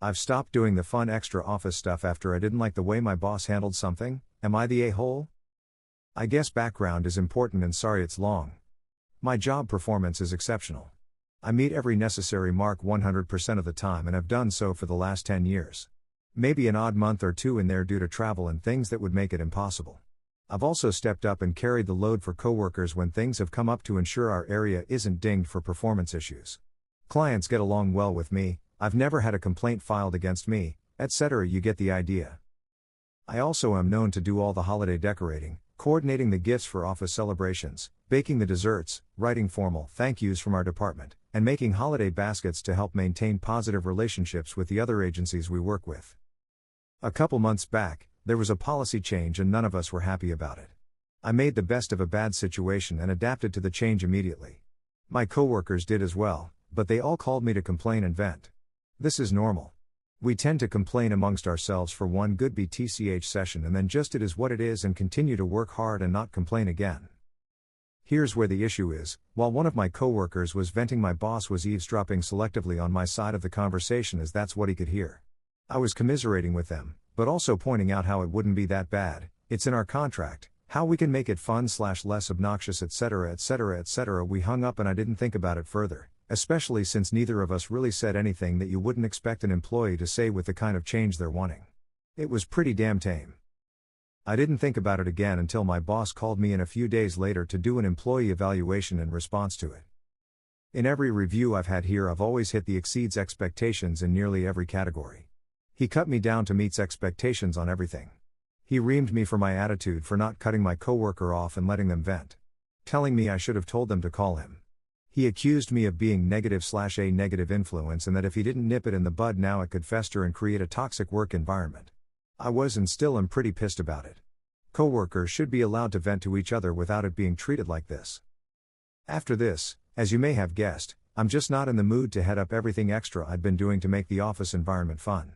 I've stopped doing the fun extra office stuff after I didn't like the way my boss handled something. Am I the a-hole? I guess background is important and sorry it's long. My job performance is exceptional. I meet every necessary mark 100% of the time and have done so for the last 10 years. Maybe an odd month or two in there due to travel and things that would make it impossible. I've also stepped up and carried the load for coworkers when things have come up to ensure our area isn't dinged for performance issues. Clients get along well with me, I've never had a complaint filed against me, etc. You get the idea. I also am known to do all the holiday decorating, coordinating the gifts for office celebrations, baking the desserts, writing formal thank yous from our department, and making holiday baskets to help maintain positive relationships with the other agencies we work with. A couple months back, there was a policy change and none of us were happy about it. I made the best of a bad situation and adapted to the change immediately. My coworkers did as well, but they all called me to complain and vent. This is normal. We tend to complain amongst ourselves for one good BTCH session and then just it is what it is and continue to work hard and not complain again. Here's where the issue is, while one of my coworkers was venting, my boss was eavesdropping selectively on my side of the conversation as that's what he could hear. I was commiserating with them, but also pointing out how it wouldn't be that bad, it's in our contract, how we can make it fun/less obnoxious etc. etc. etc. We hung up and I didn't think about it further, especially since neither of us really said anything that you wouldn't expect an employee to say with the kind of change they're wanting. It was pretty damn tame. I didn't think about it again until my boss called me in a few days later to do an employee evaluation in response to it. In every review I've had here I've always hit the exceeds expectations in nearly every category. He cut me down to meets expectations on everything. He reamed me for my attitude for not cutting my coworker off and letting them vent. Telling me I should have told them to call him. He accused me of being negative/a negative influence and that if he didn't nip it in the bud now it could fester and create a toxic work environment. I was and still am pretty pissed about it. Coworkers should be allowed to vent to each other without it being treated like this. After this, as you may have guessed, I'm just not in the mood to head up everything extra I'd been doing to make the office environment fun.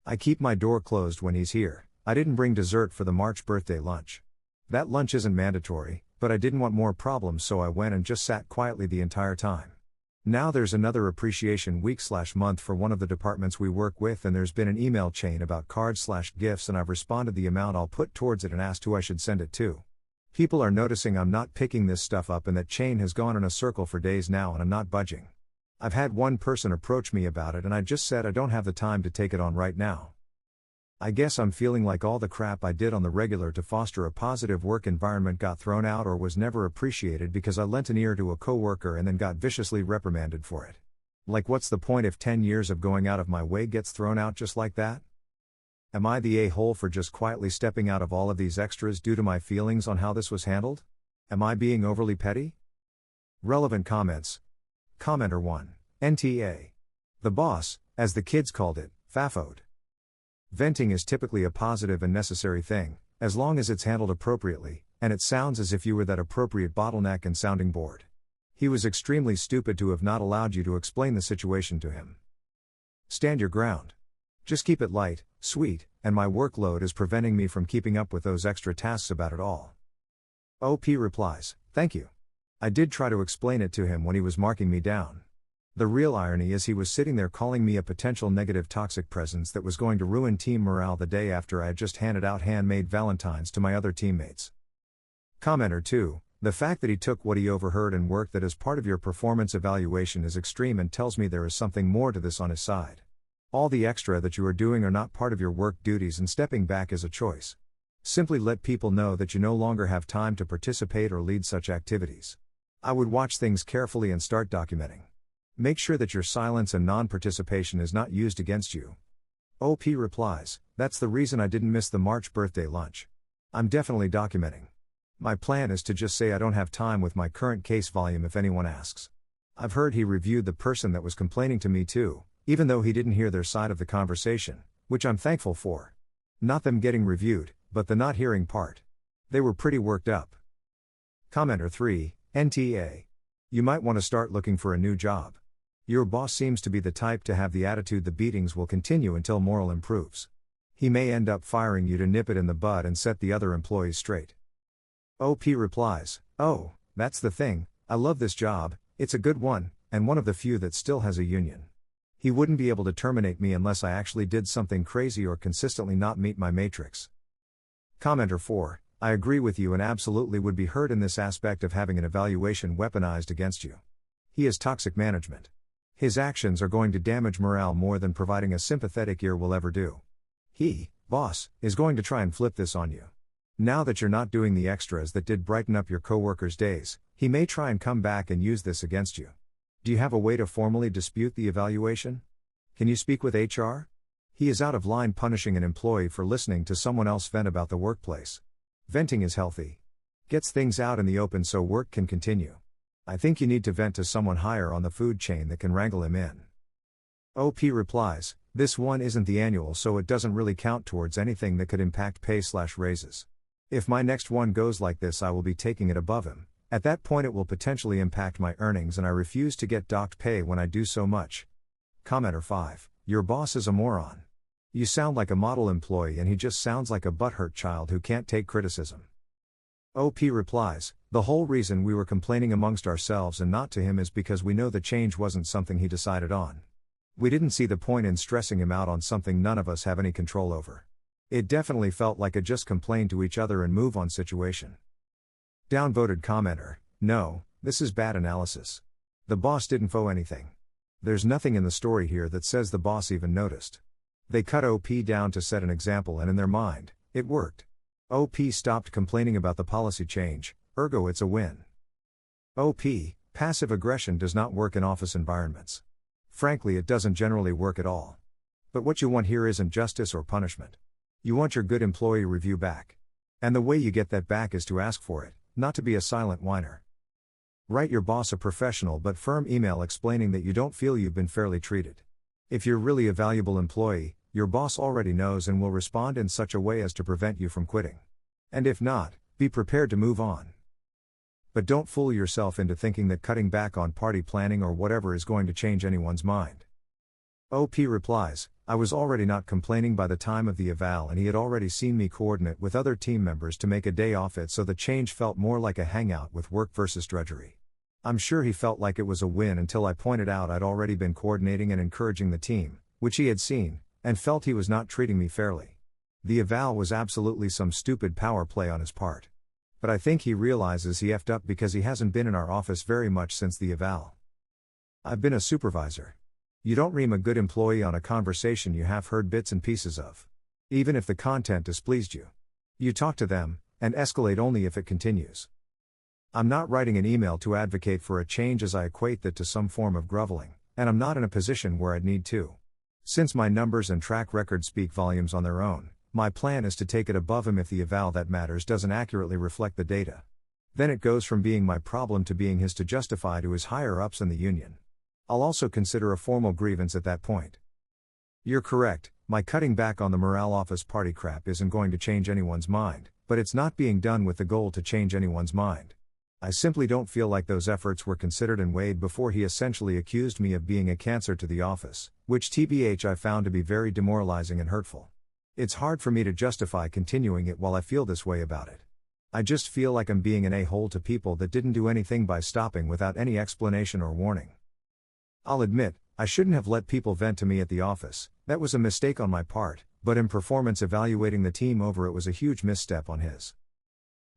I keep my door closed when he's here. I didn't bring dessert for the March birthday lunch. That lunch isn't mandatory, but I didn't want more problems so I went and just sat quietly the entire time. Now there's another appreciation week/month for one of the departments we work with and there's been an email chain about cards/gifts and I've responded the amount I'll put towards it and asked who I should send it to. People are noticing I'm not picking this stuff up and that chain has gone in a circle for days now and I'm not budging. I've had one person approach me about it and I just said I don't have the time to take it on right now. I guess I'm feeling like all the crap I did on the regular to foster a positive work environment got thrown out or was never appreciated because I lent an ear to a coworker and then got viciously reprimanded for it. Like what's the point if 10 years of going out of my way gets thrown out just like that? Am I the a-hole for just quietly stepping out of all of these extras due to my feelings on how this was handled? Am I being overly petty? Relevant comments. Commenter 1. NTA. The boss, as the kids called it, fafoed. Venting is typically a positive and necessary thing, as long as it's handled appropriately, and it sounds as if you were that appropriate bottleneck and sounding board. He was extremely stupid to have not allowed you to explain the situation to him. Stand your ground. Just keep it light, sweet, and my workload is preventing me from keeping up with those extra tasks about it all. OP replies, thank you. I did try to explain it to him when he was marking me down. The real irony is he was sitting there calling me a potential negative toxic presence that was going to ruin team morale the day after I had just handed out handmade valentines to my other teammates. Commenter 2, the fact that he took what he overheard and worked that as part of your performance evaluation is extreme and tells me there is something more to this on his side. All the extra that you are doing are not part of your work duties and stepping back is a choice. Simply let people know that you no longer have time to participate or lead such activities. I would watch things carefully and start documenting. Make sure that your silence and non-participation is not used against you. OP replies, that's the reason I didn't miss the March birthday lunch. I'm definitely documenting. My plan is to just say I don't have time with my current case volume if anyone asks. I've heard he reviewed the person that was complaining to me too, even though he didn't hear their side of the conversation, which I'm thankful for. Not them getting reviewed, but the not hearing part. They were pretty worked up. Commenter 3, NTA. You might want to start looking for a new job. Your boss seems to be the type to have the attitude the beatings will continue until morale improves. He may end up firing you to nip it in the bud and set the other employees straight. OP replies, oh, that's the thing, I love this job, it's a good one, and one of the few that still has a union. He wouldn't be able to terminate me unless I actually did something crazy or consistently not meet my matrix. Commenter 4, I agree with you and absolutely would be hurt in this aspect of having an evaluation weaponized against you. He is toxic management. His actions are going to damage morale more than providing a sympathetic ear will ever do. He, boss, is going to try and flip this on you. Now that you're not doing the extras that did brighten up your coworkers' days, he may try and come back and use this against you. Do you have a way to formally dispute the evaluation? Can you speak with HR? He is out of line punishing an employee for listening to someone else vent about the workplace. Venting is healthy. Gets things out in the open so work can continue. I think you need to vent to someone higher on the food chain that can wrangle him in. OP replies, this one isn't the annual so it doesn't really count towards anything that could impact pay/raises. If my next one goes like this I will be taking it above him. At that point it will potentially impact my earnings and I refuse to get docked pay when I do so much. Commenter 5, your boss is a moron. You sound like a model employee and he just sounds like a butthurt child who can't take criticism. OP replies, the whole reason we were complaining amongst ourselves and not to him is because we know the change wasn't something he decided on. We didn't see the point in stressing him out on something none of us have any control over. It definitely felt like a just complain to each other and move on situation. Downvoted commenter, no, this is bad analysis. The boss didn't foe anything. There's nothing in the story here that says the boss even noticed. They cut OP down to set an example and in their mind, it worked. OP stopped complaining about the policy change, ergo it's a win. OP, passive aggression does not work in office environments. Frankly it doesn't generally work at all. But what you want here isn't justice or punishment. You want your good employee review back. And the way you get that back is to ask for it, not to be a silent whiner. Write your boss a professional but firm email explaining that you don't feel you've been fairly treated. If you're really a valuable employee, your boss already knows and will respond in such a way as to prevent you from quitting. And if not, be prepared to move on. But don't fool yourself into thinking that cutting back on party planning or whatever is going to change anyone's mind. OP replies, I was already not complaining by the time of the eval and he had already seen me coordinate with other team members to make a day off it so the change felt more like a hangout with work versus drudgery. I'm sure he felt like it was a win until I pointed out I'd already been coordinating and encouraging the team, which he had seen, and felt he was not treating me fairly. The eval was absolutely some stupid power play on his part. But I think he realizes he effed up because he hasn't been in our office very much since the eval. I've been a supervisor. You don't ream a good employee on a conversation you have heard bits and pieces of. Even if the content displeased you. You talk to them, and escalate only if it continues. I'm not writing an email to advocate for a change as I equate that to some form of groveling, and I'm not in a position where I'd need to. Since my numbers and track record speak volumes on their own, my plan is to take it above him if the eval that matters doesn't accurately reflect the data. Then it goes from being my problem to being his to justify to his higher-ups in the union. I'll also consider a formal grievance at that point. You're correct, my cutting back on the morale office party crap isn't going to change anyone's mind, but it's not being done with the goal to change anyone's mind. I simply don't feel like those efforts were considered and weighed before he essentially accused me of being a cancer to the office, which TBH I found to be very demoralizing and hurtful. It's hard for me to justify continuing it while I feel this way about it. I just feel like I'm being an a-hole to people that didn't do anything by stopping without any explanation or warning. I'll admit, I shouldn't have let people vent to me at the office, that was a mistake on my part, but in performance evaluating the team over it was a huge misstep on his.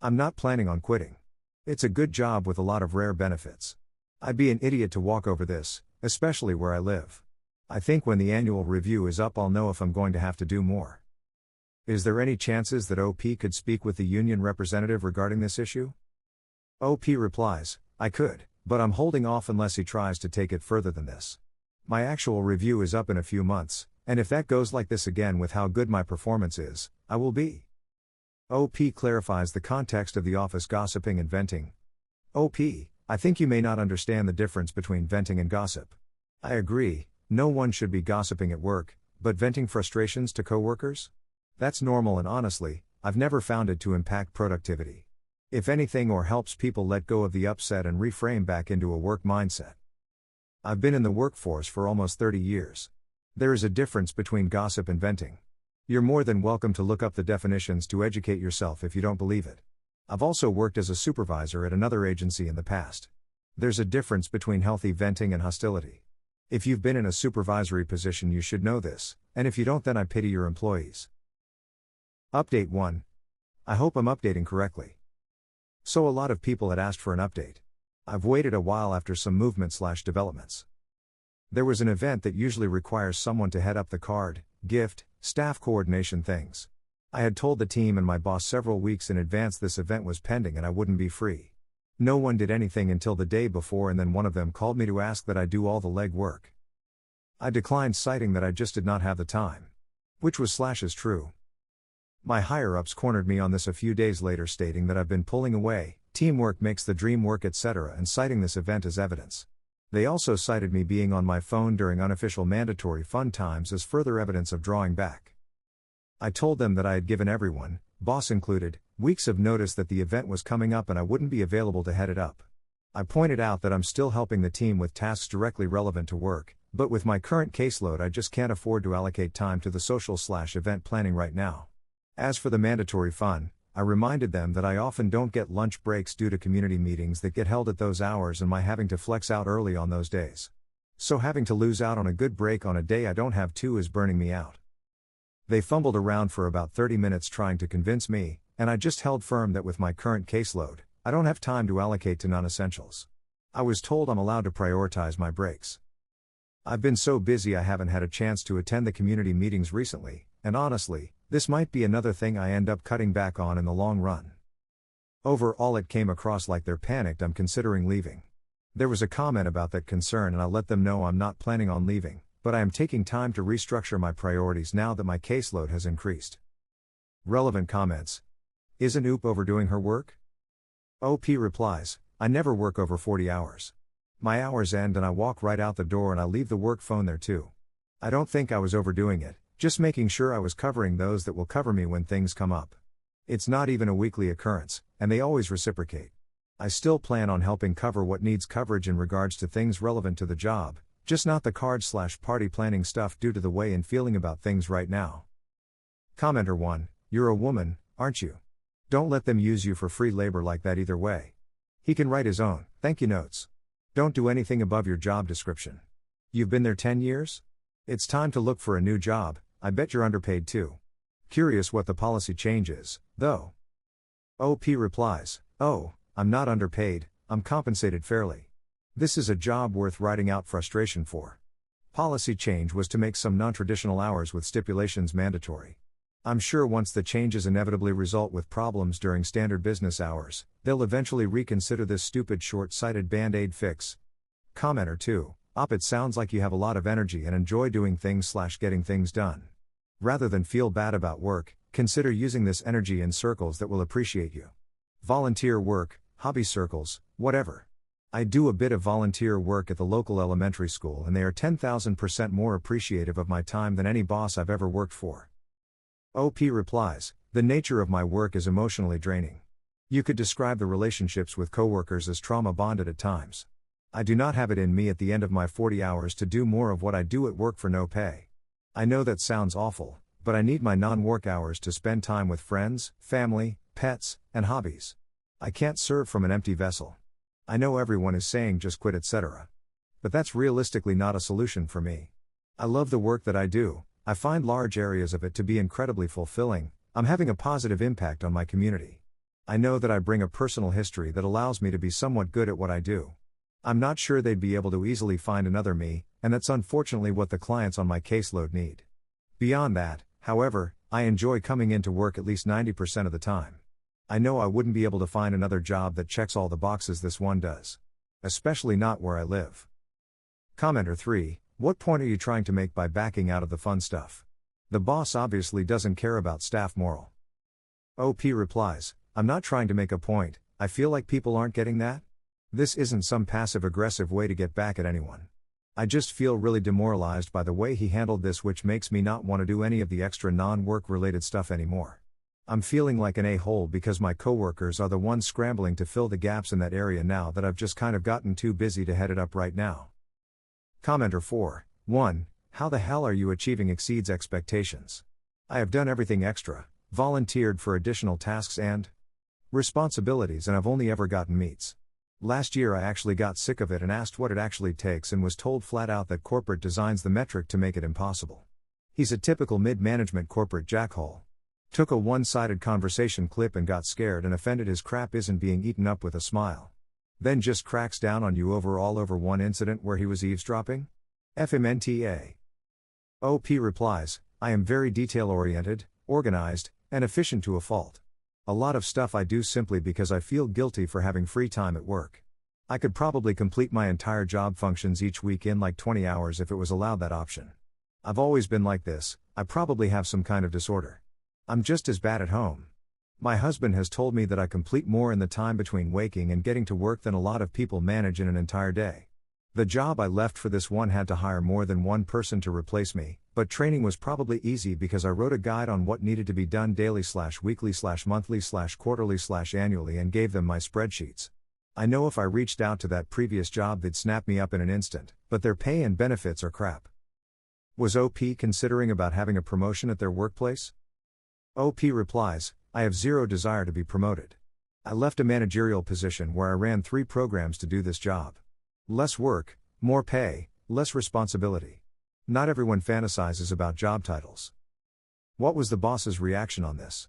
I'm not planning on quitting. It's a good job with a lot of rare benefits. I'd be an idiot to walk over this, especially where I live. I think when the annual review is up I'll know if I'm going to have to do more. Is there any chances that OP could speak with the union representative regarding this issue? OP replies, I could, but I'm holding off unless he tries to take it further than this. My actual review is up in a few months, and if that goes like this again with how good my performance is, I will be. OP clarifies the context of the office gossiping and venting. OP, I think you may not understand the difference between venting and gossip. I agree, no one should be gossiping at work, but venting frustrations to coworkers? That's normal and honestly, I've never found it to impact productivity. If anything or helps people let go of the upset and reframe back into a work mindset. I've been in the workforce for almost 30 years. There is a difference between gossip and venting. You're more than welcome to look up the definitions to educate yourself if you don't believe it. I've also worked as a supervisor at another agency in the past. There's a difference between healthy venting and hostility. If you've been in a supervisory position, you should know this, and if you don't, then I pity your employees. Update 1. I hope I'm updating correctly. So a lot of people had asked for an update. I've waited a while after some movement/developments. There was an event that usually requires someone to head up the card, gift, staff coordination things. I had told the team and my boss several weeks in advance this event was pending and I wouldn't be free. No one did anything until the day before, and then one of them called me to ask that I do all the legwork. I declined, citing that I just did not have the time. Which was/is true. My higher-ups cornered me on this a few days later, stating that I've been pulling away, teamwork makes the dream work, etc., and citing this event as evidence. They also cited me being on my phone during unofficial mandatory fun times as further evidence of drawing back. I told them that I had given everyone, boss included, weeks of notice that the event was coming up and I wouldn't be available to head it up. I pointed out that I'm still helping the team with tasks directly relevant to work, but with my current caseload I just can't afford to allocate time to the social/event planning right now. As for the mandatory fun, I reminded them that I often don't get lunch breaks due to community meetings that get held at those hours and my having to flex out early on those days. So having to lose out on a good break on a day I don't have to is burning me out. They fumbled around for about 30 minutes trying to convince me, and I just held firm that with my current caseload, I don't have time to allocate to non-essentials. I was told I'm allowed to prioritize my breaks. I've been so busy I haven't had a chance to attend the community meetings recently, and honestly, this might be another thing I end up cutting back on in the long run. Overall, it came across like they're panicked I'm considering leaving. There was a comment about that concern and I let them know I'm not planning on leaving, but I am taking time to restructure my priorities now that my caseload has increased. Relevant comments. Isn't OOP overdoing her work? OP replies, I never work over 40 hours. My hours end and I walk right out the door and I leave the work phone there too. I don't think I was overdoing it, just making sure I was covering those that will cover me when things come up. It's not even a weekly occurrence, and they always reciprocate. I still plan on helping cover what needs coverage in regards to things relevant to the job, just not the card/party planning stuff due to the way and feeling about things right now. Commenter 1, you're a woman, aren't you? Don't let them use you for free labor like that either way. He can write his own thank you notes. Don't do anything above your job description. You've been there 10 years? It's time to look for a new job. I bet you're underpaid too. Curious what the policy change is, though. OP replies, oh, I'm not underpaid, I'm compensated fairly. This is a job worth writing out frustration for. Policy change was to make some non-traditional hours with stipulations mandatory. I'm sure once the changes inevitably result with problems during standard business hours, they'll eventually reconsider this stupid short-sighted band-aid fix. Commenter 2, it sounds like you have a lot of energy and enjoy doing things/getting things done. Rather than feel bad about work, consider using this energy in circles that will appreciate you. Volunteer work, hobby circles, whatever. I do a bit of volunteer work at the local elementary school and they are 10,000% more appreciative of my time than any boss I've ever worked for. OP replies, the nature of my work is emotionally draining. You could describe the relationships with coworkers as trauma bonded at times. I do not have it in me at the end of my 40 hours to do more of what I do at work for no pay. I know that sounds awful, but I need my non-work hours to spend time with friends, family, pets, and hobbies. I can't serve from an empty vessel. I know everyone is saying just quit, etc. But that's realistically not a solution for me. I love the work that I do. I find large areas of it to be incredibly fulfilling. I'm having a positive impact on my community. I know that I bring a personal history that allows me to be somewhat good at what I do. I'm not sure they'd be able to easily find another me, and that's unfortunately what the clients on my caseload need. Beyond that, however, I enjoy coming into work at least 90% of the time. I know I wouldn't be able to find another job that checks all the boxes this one does. Especially not where I live. Commenter 3, what point are you trying to make by backing out of the fun stuff? The boss obviously doesn't care about staff morale. OP replies, I'm not trying to make a point, I feel like people aren't getting that. This isn't some passive-aggressive way to get back at anyone. I just feel really demoralized by the way he handled this, which makes me not want to do any of the extra non-work related stuff anymore. I'm feeling like an a-hole because my coworkers are the ones scrambling to fill the gaps in that area now that I've just kind of gotten too busy to head it up right now. Commenter 4, 1. How the hell are you achieving exceeds expectations? I have done everything extra, volunteered for additional tasks and responsibilities, and I've only ever gotten meets. Last year I actually got sick of it and asked what it actually takes and was told flat out that corporate designs the metric to make it impossible. He's a typical mid-management corporate jackhole. Took a one-sided conversation clip and got scared and offended his crap isn't being eaten up with a smile. Then just cracks down on you over one incident where he was eavesdropping? FMNTA. OP replies, I am very detail-oriented, organized, and efficient to a fault. A lot of stuff I do simply because I feel guilty for having free time at work. I could probably complete my entire job functions each week in like 20 hours if it was allowed that option. I've always been like this, I probably have some kind of disorder. I'm just as bad at home. My husband has told me that I complete more in the time between waking and getting to work than a lot of people manage in an entire day. The job I left for this one had to hire more than one person to replace me, but training was probably easy because I wrote a guide on what needed to be done daily/weekly/monthly/quarterly/annually and gave them my spreadsheets. I know if I reached out to that previous job they'd snap me up in an instant, but their pay and benefits are crap. Was OP considering about having a promotion at their workplace? OP replies, I have zero desire to be promoted. I left a managerial position where I ran 3 programs to do this job. Less work, more pay, less responsibility. Not everyone fantasizes about job titles. What was the boss's reaction on this?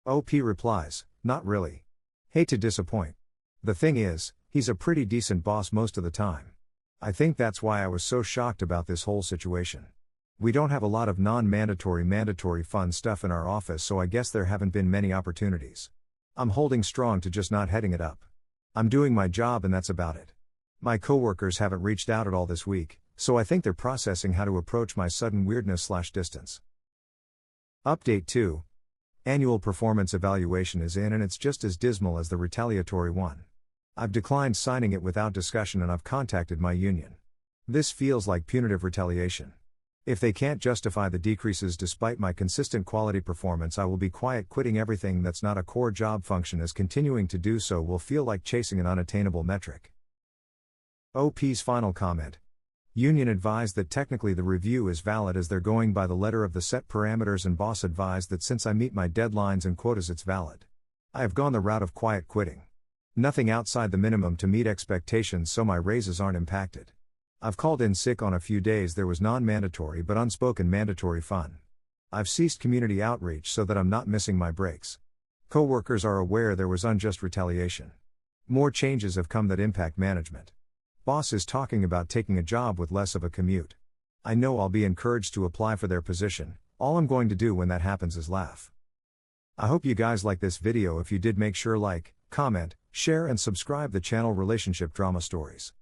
OP replies, not really. Hate to disappoint. The thing is, he's a pretty decent boss most of the time. I think that's why I was so shocked about this whole situation. We don't have a lot of mandatory fun stuff in our office, so I guess there haven't been many opportunities. I'm holding strong to just not heading it up. I'm doing my job and that's about it. My coworkers haven't reached out at all this week, so I think they're processing how to approach my sudden weirdness/distance. Update 2. Annual performance evaluation is in and it's just as dismal as the retaliatory one. I've declined signing it without discussion and I've contacted my union. This feels like punitive retaliation. If they can't justify the decreases despite my consistent quality performance, I will be quiet. Quitting everything that's not a core job function, as continuing to do so will feel like chasing an unattainable metric. OP's final comment. Union advised that technically the review is valid as they're going by the letter of the set parameters, and boss advised that since I meet my deadlines and quotas it's valid. I have gone the route of quiet quitting. Nothing outside the minimum to meet expectations, so my raises aren't impacted. I've called in sick on a few days there was non-mandatory but unspoken mandatory fun. I've ceased community outreach so that I'm not missing my breaks. Coworkers are aware there was unjust retaliation. More changes have come that impact management. Boss is talking about taking a job with less of a commute. I know I'll be encouraged to apply for their position. All I'm going to do when that happens is laugh. I hope you guys like this video. If you did, make sure like, comment, share and subscribe the channel Relationship Drama Stories.